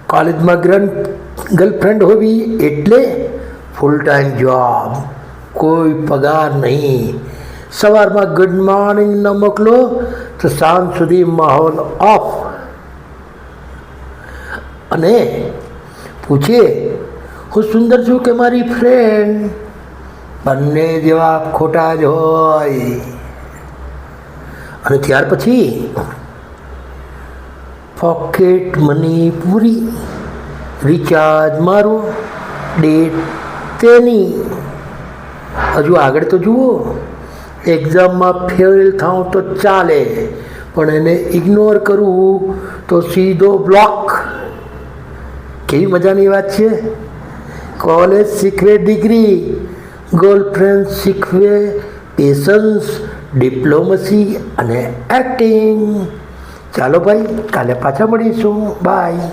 કોલેજમાં ગર્લફ્રેન્ડ હોવી એટલે ફૂલ ટાઈમ જોબ, કોઈ પગાર નહીં. સવારમાં ગુડ મોર્નિંગ ન મોકલો તો સાંજ સુધી માહોલ ઓફ. અને પૂછે હું સુંદર છું કે મારી ફ્રેન્ડ, બંને જવાબ ખોટા જ હોય. અને ત્યાર પછી પોકેટ મની પૂરી, રિચાર્જ મારો, ડેટ તેની. હજુ આગળ તો જુઓ. એક્ઝામમાં ફેલ થાઉં તો ચાલે, પણ એને ઇગ્નોર કરવું તો સીધો બ્લોક. કેવી મજાની વાત છે. કોલેજ શીખવે ડિગ્રી, ગર્લફ્રેન્ડ શીખવે પેશન્સ, ડિપ્લોમસી અને એક્ટિંગ. ચાલો ભાઈ, કાલે પાછા મળીશું. બાય.